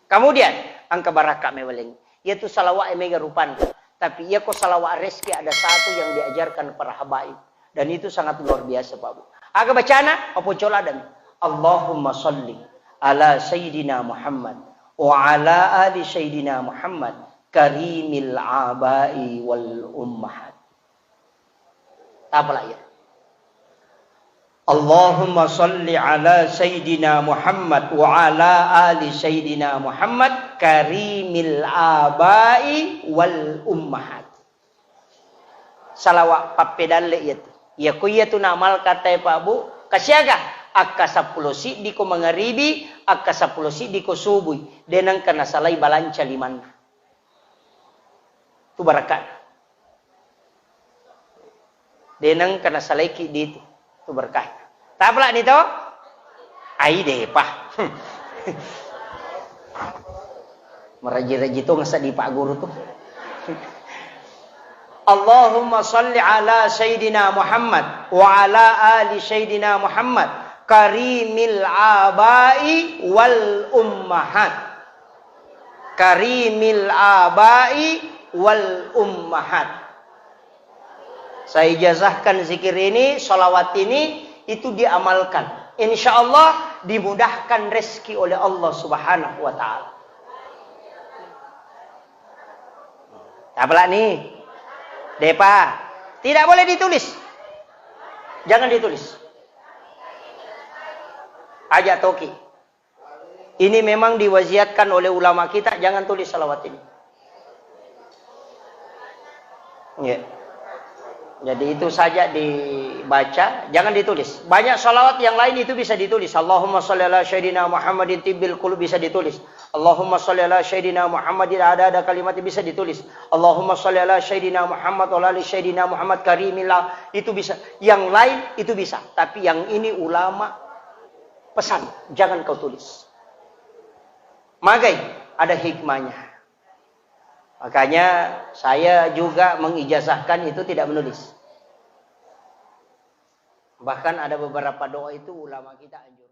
Kemudian angka baraka meweleng. Yaitu salawat mega rupan. Tapi ia ko salawat reski ada satu yang diajarkan para habaib. Dan itu sangat luar biasa Pak Bu. Aga bacana apa coladan. Allahumma salli ala Sayyidina Muhammad wa ala ali Sayyidina Muhammad karimil abai wal ummahat. Apalah ya? Allahumma salli ala Sayyidina Muhammad wa ala ali Sayyidina Muhammad karimil abai wal ummahat. Salawat papedalle itu. Ya kuya tu namal kata Pak Bu. Kasyaga akka 10 si di ko mangaribi, akka 10 si di ko subuh. Denang kana salai balanca liman. Tu barakat. Denang kana salai ki di tu berkah. Tak pula ni tu? Ai deh pah. Meraji-raji tu ngasa di Pak Guru tu. Allahumma salli ala Sayyidina Muhammad wa ala ali Sayyidina Muhammad karimil abai wal ummahat. Karimil abai wal ummahat. Saya ijazahkan zikir ini, salawat ini, itu diamalkan. Insya Allah dimudahkan rezeki oleh Allah Subhanahu wa Ta'ala. Apalah nih? Depa, tidak boleh ditulis. Jangan ditulis. Ajak toki. Ini memang diwasiatkan oleh ulama kita, jangan tulis salawat ini. Ya. Jadi itu saja dibaca, jangan ditulis. Banyak salawat yang lain itu bisa ditulis. Allahumma sholli ala Sayyidina Muhammadin tibbil qulub bisa ditulis. Allahumma sholli ala Sayyidina Muhammadin ada kalimat bisa ditulis. Allahumma sholli ala Sayyidina Muhammad wa ala Sayyidina Muhammad karimillah itu bisa. Yang lain itu bisa. Tapi yang ini ulama pesan, jangan kau tulis. Magai ada hikmahnya. Makanya saya juga mengijazahkan itu tidak menulis. Bahkan ada beberapa doa itu ulama kita anjurkan.